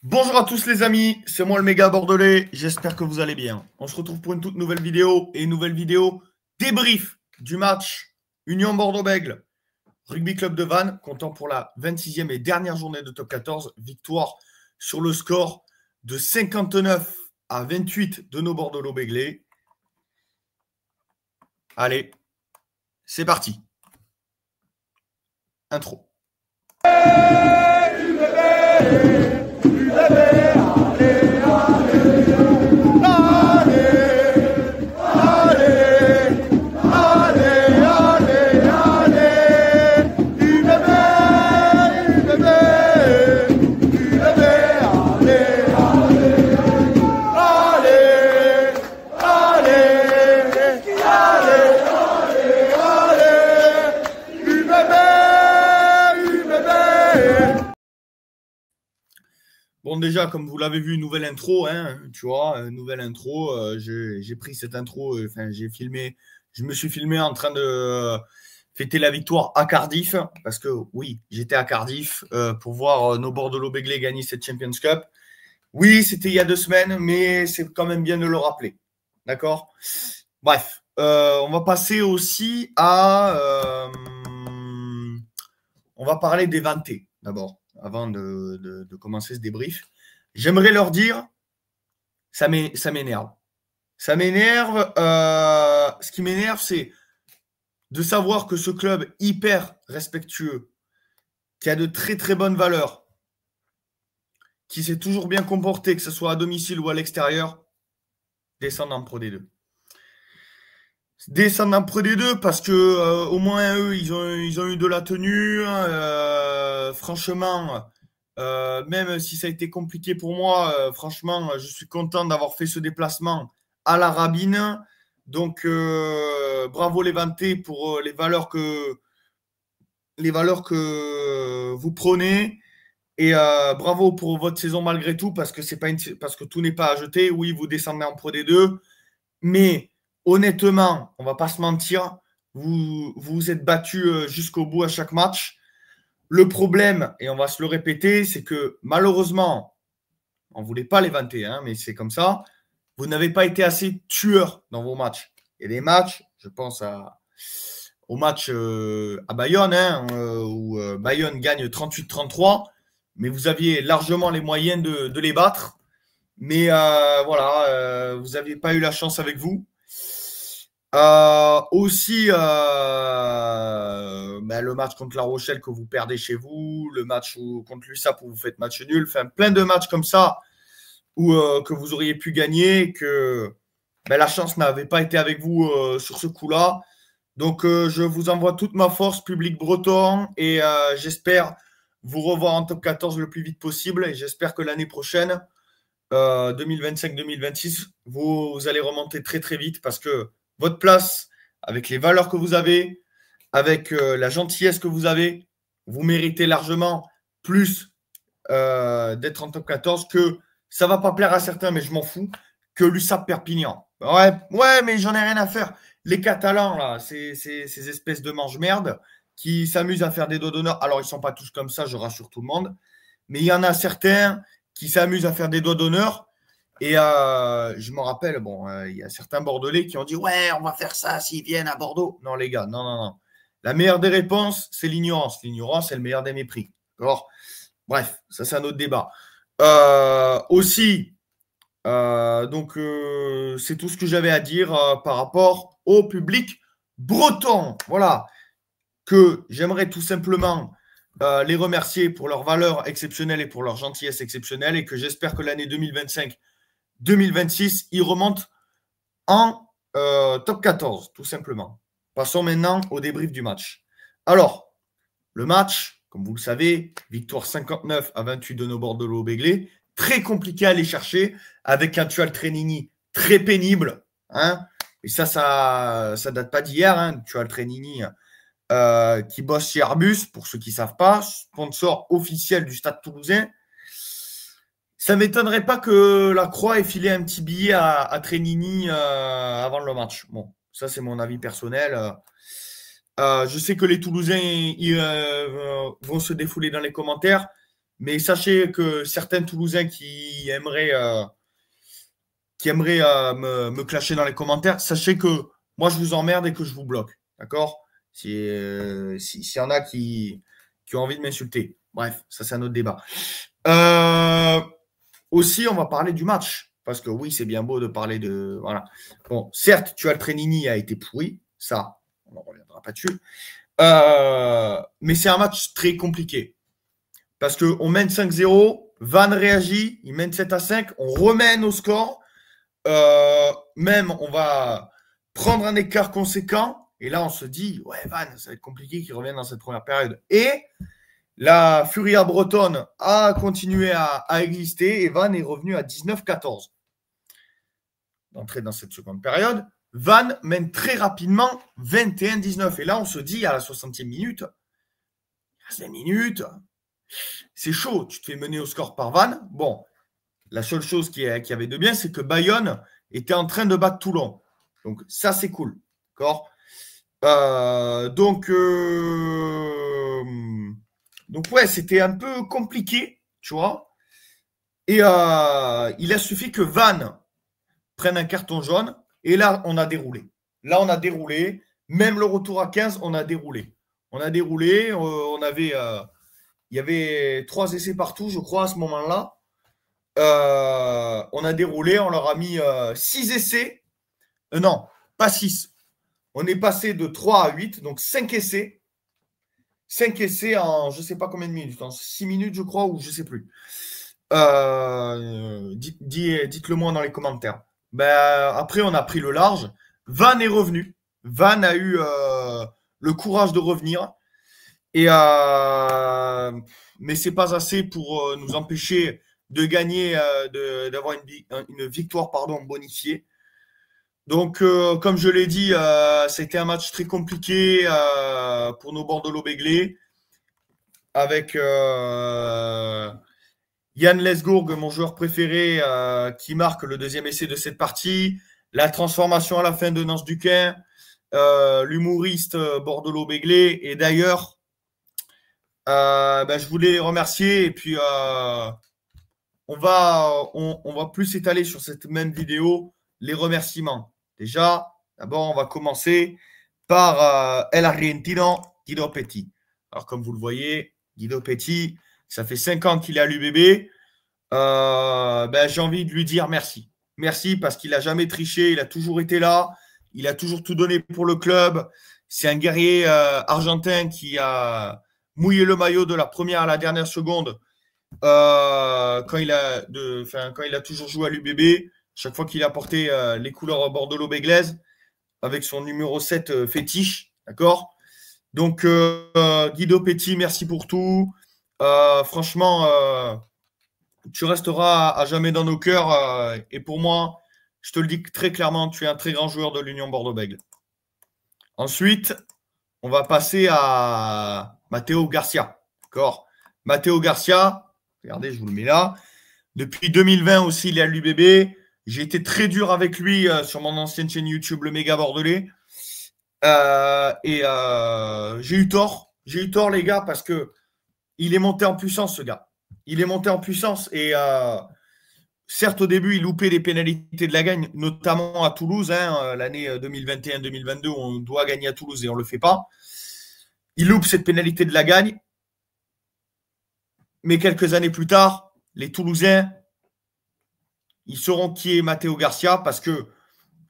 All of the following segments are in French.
Bonjour à tous les amis, c'est moi le méga bordelais, j'espère que vous allez bien. On se retrouve pour une toute nouvelle vidéo et une nouvelle vidéo débrief du match Union Bordeaux-Bègles, Rugby Club de Vannes, comptant pour la 26e et dernière journée de top 14, victoire sur le score de 59-28 de nos Bordeaux-Béglés. Allez, c'est parti. Intro. Bon, déjà, comme vous l'avez vu, nouvelle intro, hein, tu vois, nouvelle intro. J'ai pris cette intro, j'ai filmé, je me suis filmé en train de fêter la victoire à Cardiff, parce que oui, j'étais à Cardiff pour voir nos Bordeaux-Béglés gagner cette Champions Cup. Oui, c'était il y a 2 semaines, mais c'est quand même bien de le rappeler. D'accord? Bref, on va passer aussi à. On va parler des vantés d'abord, avant de commencer ce débrief. J'aimerais leur dire, ça m'énerve. Ça m'énerve. Ce qui m'énerve, c'est de savoir que ce club hyper respectueux, qui a de très très bonnes valeurs, qui s'est toujours bien comporté, que ce soit à domicile ou à l'extérieur, descend en Pro D2. Descendre en Pro D2 parce que au moins eux, ils ont eu de la tenue. Franchement, même si ça a été compliqué pour moi, franchement, je suis content d'avoir fait ce déplacement à la Rabine. Donc, bravo les Vantés pour les valeurs que vous prenez. Et bravo pour votre saison malgré tout, parce que, parce que tout n'est pas à jeter. Oui, vous descendez en Pro D2. Mais honnêtement, on ne va pas se mentir, vous vous êtes battu jusqu'au bout à chaque match. Le problème, et on va se le répéter, c'est que malheureusement, on ne voulait pas les vanter, hein, mais c'est comme ça, vous n'avez pas été assez tueur dans vos matchs. Et les matchs, je pense au match à Bayonne, hein, où Bayonne gagne 38-33, mais vous aviez largement les moyens de les battre. Mais voilà, vous n'aviez pas eu la chance avec vous. Aussi, le match contre La Rochelle que vous perdez chez vous, le match contre l'USAP où vous faites match nul, enfin plein de matchs comme ça où que vous auriez pu gagner, que la chance n'avait pas été avec vous sur ce coup-là. Donc je vous envoie toute ma force, public breton, et j'espère vous revoir en top 14 le plus vite possible. Et j'espère que l'année prochaine, 2025-2026, vous allez remonter très très vite parce que votre place, avec les valeurs que vous avez, avec la gentillesse que vous avez, vous méritez largement plus d'être en top 14 que ça va pas plaire à certains, mais je m'en fous, que l'USAP Perpignan. Ouais, mais j'en ai rien à faire. Les Catalans, là, ces espèces de mange-merde qui s'amusent à faire des doigts d'honneur. Alors, ils sont pas tous comme ça, je rassure tout le monde, mais il y en a certains qui s'amusent à faire des doigts d'honneur. Et je me rappelle, bon, il y a certains Bordelais qui ont dit ouais, on va faire ça s'ils viennent à Bordeaux. Non, les gars, non, non, non. La meilleure des réponses, c'est l'ignorance. L'ignorance, c'est le meilleur des mépris. D'accord. Bref, ça, c'est un autre débat. Aussi, donc, c'est tout ce que j'avais à dire par rapport au public breton. Voilà. Que j'aimerais tout simplement les remercier pour leur valeur exceptionnelle et pour leur gentillesse exceptionnelle, et que j'espère que l'année 2025-2026, ils remontent en top 14, tout simplement. Passons maintenant au débrief du match. Alors, le match, comme vous le savez, victoire 59-28 de nos Bordeaux-Béglés, très compliqué à aller chercher, avec un Tual Trenini très pénible. Hein, et ça date pas d'hier, hein, Tual Trenini qui bosse chez Airbus, pour ceux qui ne savent pas, sponsor officiel du Stade Toulousain. Ça ne m'étonnerait pas que la Croix ait filé un petit billet à Trenini avant le match. Bon, ça c'est mon avis personnel. Je sais que les Toulousains vont se défouler dans les commentaires, Mais sachez que certains Toulousains qui aimeraient me clasher dans les commentaires, sachez que moi, je vous emmerde et que je vous bloque. D'accord? S'il y en a qui ont envie de m'insulter. Bref, ça, c'est un autre débat. Aussi, on va parler du match. Parce que oui, c'est bien beau de parler de. Voilà. Bon, certes, tu as le Trenini a été pourri. Ça, on n'en reviendra pas dessus. Mais c'est un match très compliqué. Parce qu'on mène 5-0, Vannes réagit, il mène 7-5, on remène au score. Même, on va prendre un écart conséquent. Et là, on se dit, ouais, Vannes, ça va être compliqué qu'ils reviennent dans cette première période. Et la Furia bretonne a continué à exister et Vannes est revenu à 19-14. D'entrer dans cette seconde période, Vannes mène très rapidement 21-19. Et là, on se dit à la 60e minute, à 5 minutes, c'est chaud. Tu te fais mener au score par Vannes. Bon, la seule chose qui avait de bien, c'est que Bayonne était en train de battre Toulon. Donc, ça, c'est cool. D'accord ? Donc, ouais, c'était un peu compliqué, tu vois. Et il a suffi que Vannes prenne un carton jaune. Et là, on a déroulé. Même le retour à 15, on a déroulé. Il y avait 3 essais partout, je crois, à ce moment-là. On a déroulé, on leur a mis 6 essais. Non, pas 6. On est passé de 3 à 8, donc 5 essais. 5 essais en je ne sais pas combien de minutes, en 6 minutes, je crois, ou je ne sais plus. Dites-le moi dans les commentaires. Après, on a pris le large. Vannes est revenu. Vannes a eu le courage de revenir. Mais c'est pas assez pour nous empêcher de gagner, d'avoir une victoire bonifiée. Donc, comme je l'ai dit, c'était un match très compliqué pour nos Bordelot-Béglés, avec Yann Lesgourg, mon joueur préféré, qui marque le deuxième essai de cette partie, la transformation à la fin de Nance Duquin, l'humoriste Bordelot-Béglé, et d'ailleurs, je voulais les remercier et puis on va plus étaler sur cette même vidéo les remerciements. Déjà, d'abord, on va commencer par El Argentino, Guido Petit. Alors, comme vous le voyez, Guido Petit, ça fait 5 ans qu'il est à l'UBB. J'ai envie de lui dire merci. Merci parce qu'il n'a jamais triché, il a toujours été là, il a toujours tout donné pour le club. C'est un guerrier argentin qui a mouillé le maillot de la première à la dernière seconde quand il a toujours joué à l'UBB. Chaque fois qu'il a porté les couleurs bordelot-béglaises avec son numéro 7 fétiche, d'accord. Donc Guido Petit, merci pour tout. Franchement, tu resteras à jamais dans nos cœurs et pour moi, je te le dis très clairement, tu es un très grand joueur de l'Union Bordeaux-Bègles. Ensuite, on va passer à Matteo Garcia, d'accord. Matteo Garcia, regardez, je vous le mets là. Depuis 2020 aussi, il est à l'UBB. J'ai été très dur avec lui sur mon ancienne chaîne YouTube, le Méga Bordelais. J'ai eu tort. J'ai eu tort, les gars, parce que il est monté en puissance, ce gars. Il est monté en puissance et certes, au début, il loupait les pénalités de la gagne, notamment à Toulouse, l'année 2021-2022, où on doit gagner à Toulouse et on ne le fait pas. Il loupe cette pénalité de la gagne. Mais quelques années plus tard, les Toulousains, ils sauront qui est Matteo Garcia parce que,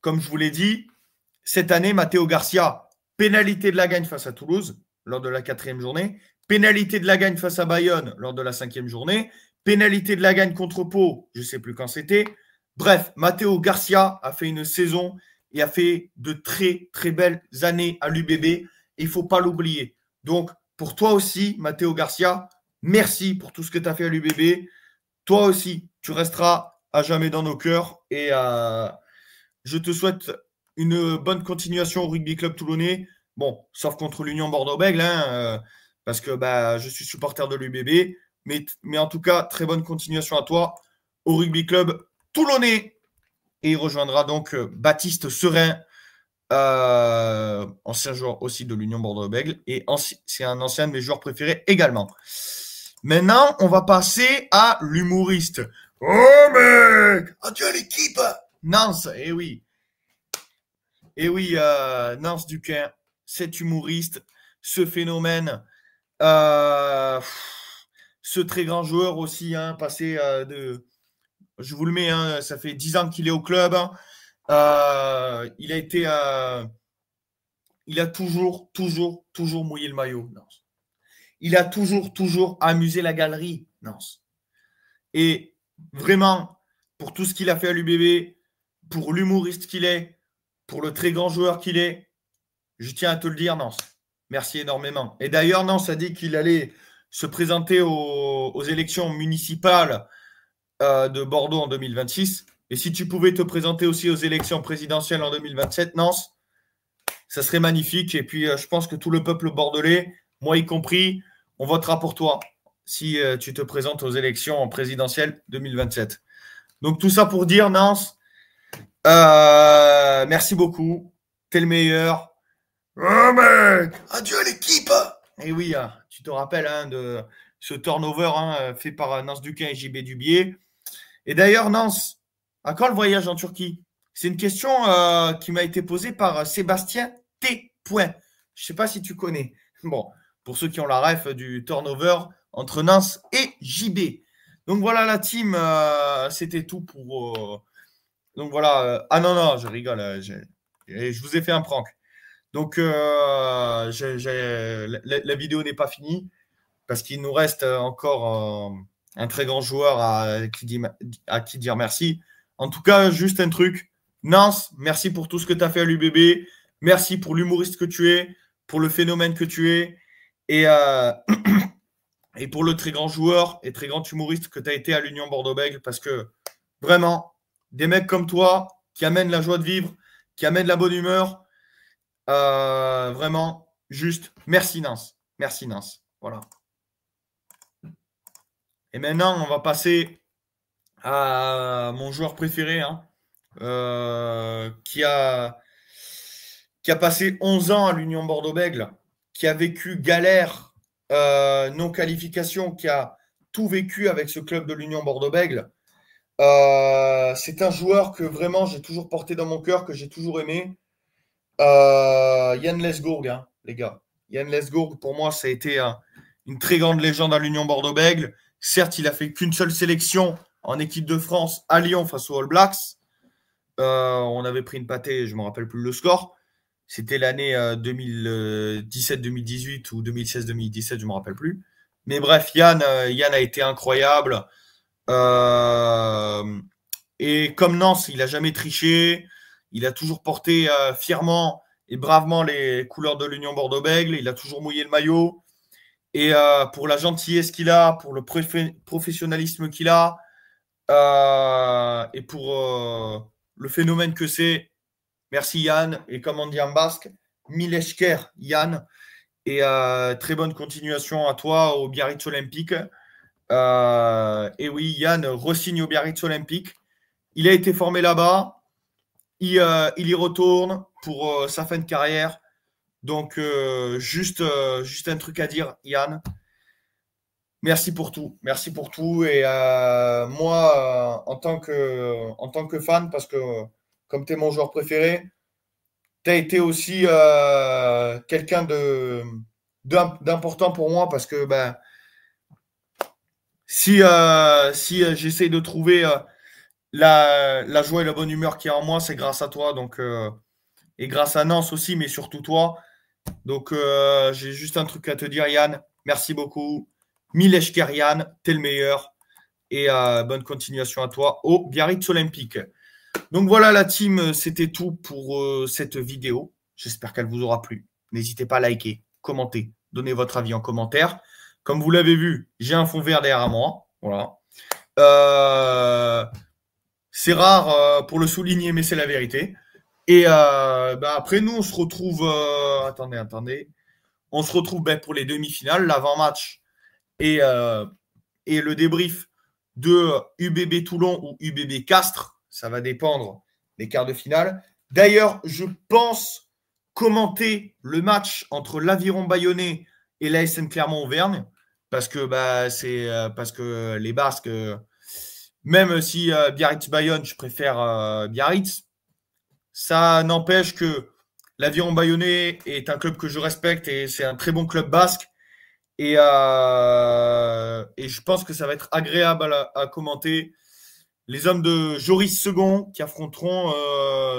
comme je vous l'ai dit, cette année, Matteo Garcia, pénalité de la gagne face à Toulouse lors de la 4e journée, pénalité de la gagne face à Bayonne lors de la 5e journée, pénalité de la gagne contre Pau, je ne sais plus quand c'était. Bref, Matteo Garcia a fait une saison et a fait de très, très belles années à l'UBB. Et il ne faut pas l'oublier. Donc, pour toi aussi, Matteo Garcia, merci pour tout ce que tu as fait à l'UBB. Toi aussi, tu resteras à jamais dans nos cœurs. Et je te souhaite une bonne continuation au Rugby Club Toulonnais. Bon, sauf contre l'Union Bordeaux-Bègles, parce que je suis supporter de l'UBB. Mais en tout cas, très bonne continuation à toi au Rugby Club Toulonnais. Et il rejoindra donc Baptiste Serein, ancien joueur aussi de l'Union Bordeaux-Bègles. Et c'est un ancien de mes joueurs préférés également. Maintenant, on va passer à l'humoriste. Oh mec, adieu l'équipe. Nance, eh oui. Eh oui, Nance Duquin, cet humoriste, ce phénomène, ce très grand joueur aussi, hein, passé de... Je vous le mets, hein, ça fait 10 ans qu'il est au club. Hein. Il a été... il a toujours mouillé le maillot. Nance. Il a toujours amusé la galerie. Nance. Et vraiment, pour tout ce qu'il a fait à l'UBB, pour l'humoriste qu'il est, pour le très grand joueur qu'il est, je tiens à te le dire, Nance. Merci énormément. Et d'ailleurs, Nance a dit qu'il allait se présenter aux élections municipales de Bordeaux en 2026. Et si tu pouvais te présenter aussi aux élections présidentielles en 2027, Nance, ça serait magnifique. Et puis, je pense que tout le peuple bordelais, moi y compris, on votera pour toi si tu te présentes aux élections présidentielles 2027. Donc, tout ça pour dire, Nance, merci beaucoup. T'es le meilleur. Oh mec, adieu l'équipe. Et oui, tu te rappelles hein, de ce turnover hein, fait par Nance Duquin et JB Dubier. Et d'ailleurs, Nance, à quand le voyage en Turquie? C'est une question qui m'a été posée par Sébastien T. Point. Je ne sais pas si tu connais. Bon, pour ceux qui ont la ref du turnover entre Nance et JB. Donc voilà la team, c'était tout pour... donc voilà, ah non, non, je rigole, je vous ai fait un prank. Donc la vidéo n'est pas finie parce qu'il nous reste encore un très grand joueur à qui dire merci. En tout cas, juste un truc. Nance, merci pour tout ce que tu as fait à l'UBB. Merci pour l'humoriste que tu es, pour le phénomène que tu es et, et pour le très grand joueur et très grand humoriste que tu as été à l'Union Bordeaux-Bègles parce que vraiment, des mecs comme toi qui amènent la joie de vivre, qui amènent la bonne humeur, vraiment, juste, merci Nance. Merci Nance. Voilà. Et maintenant, on va passer à mon joueur préféré, hein, qui a passé 11 ans à l'Union Bordeaux-Bègles, qui a vécu galère, non-qualification, qui a tout vécu avec ce club de l'Union Bordeaux-Bègles. C'est un joueur que vraiment j'ai toujours porté dans mon cœur, que j'ai toujours aimé. Yann Lesgourg, hein, les gars. Yann Lesgourg, pour moi, ça a été une très grande légende à l'Union Bordeaux-Bègles. Certes, il a fait qu'une seule sélection en équipe de France à Lyon face aux All Blacks. On avait pris une pâtée, je ne me rappelle plus le score. C'était l'année 2017-2018 ou 2016-2017, je ne me rappelle plus. Mais bref, Yann a été incroyable. Et comme Nance, il n'a jamais triché. Il a toujours porté fièrement et bravement les couleurs de l'Union Bordeaux-Bègles. Il a toujours mouillé le maillot. Et pour la gentillesse qu'il a, pour le professionnalisme qu'il a, et pour le phénomène que c'est, merci Yann. Et comme on dit en basque, mille esker Yann. Et très bonne continuation à toi au Biarritz Olympique. Et oui, Yann re-signe au Biarritz Olympique. Il a été formé là-bas. Il y retourne pour sa fin de carrière. Donc, juste un truc à dire, Yann. Merci pour tout. Merci pour tout. Et moi, en tant que fan, parce que comme tu es mon joueur préféré, tu as été aussi quelqu'un d'important pour moi parce que ben, si j'essaye de trouver la joie et la bonne humeur qu'il y a en moi, c'est grâce à toi. Donc, et grâce à Nance aussi, mais surtout toi. Donc, j'ai juste un truc à te dire, Yann. Merci beaucoup. Mileshker Yann, t'es le meilleur. Et bonne continuation à toi au Biarritz Olympique. Donc voilà la team, c'était tout pour cette vidéo. J'espère qu'elle vous aura plu. N'hésitez pas à liker, commenter, donner votre avis en commentaire. Comme vous l'avez vu, j'ai un fond vert derrière moi. Voilà. C'est rare pour le souligner, mais c'est la vérité. Et après, nous, on se retrouve. Attendez. On se retrouve pour les demi-finales, l'avant-match et le débrief de UBB Toulon ou UBB Castres. Ça va dépendre des quarts de finale. D'ailleurs, je pense commenter le match entre l'Aviron Bayonnais et l'ASM Clermont-Auvergne parce que parce que les Basques, même si Biarritz-Bayonne, je préfère Biarritz, ça n'empêche que l'Aviron Bayonnais est un club que je respecte et c'est un très bon club basque. Et je pense que ça va être agréable à commenter les hommes de Joris Second qui affronteront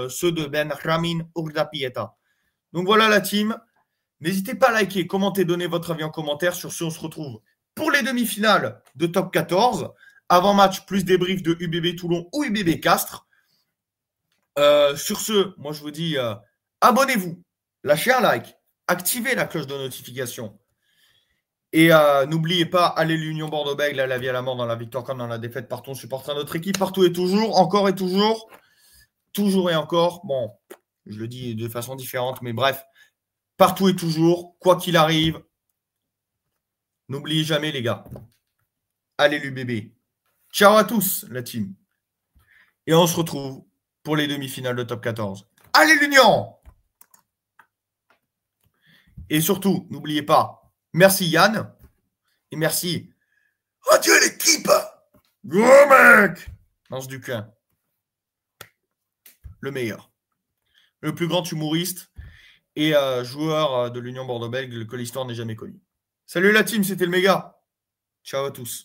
ceux de Benjamin Urdapieta. Donc voilà la team. N'hésitez pas à liker, commenter, donner votre avis en commentaire. Sur ce, on se retrouve pour les demi-finales de Top 14. Avant-match plus débrief de UBB Toulon ou UBB Castres. Sur ce, moi je vous dis abonnez-vous, lâchez un like, activez la cloche de notification. Et n'oubliez pas, allez l'Union Bordeaux-Bègles, à la vie à la mort, dans la victoire comme dans la défaite, partons supporter notre équipe, partout et toujours, encore et toujours et encore. Bon, je le dis de façon différente, mais bref, partout et toujours, quoi qu'il arrive, n'oubliez jamais les gars, allez l'UBB. Ciao à tous, la team. Et on se retrouve pour les demi-finales de Top 14. Allez l'Union! Et surtout, n'oubliez pas, merci Yann, et merci. Adieu l'équipe! Gros mec! Lance du coin. Le meilleur. Le plus grand humoriste et joueur de l'Union Bordeaux-Bègles que l'histoire n'ait jamais connu. Salut la team, c'était le méga. Ciao à tous.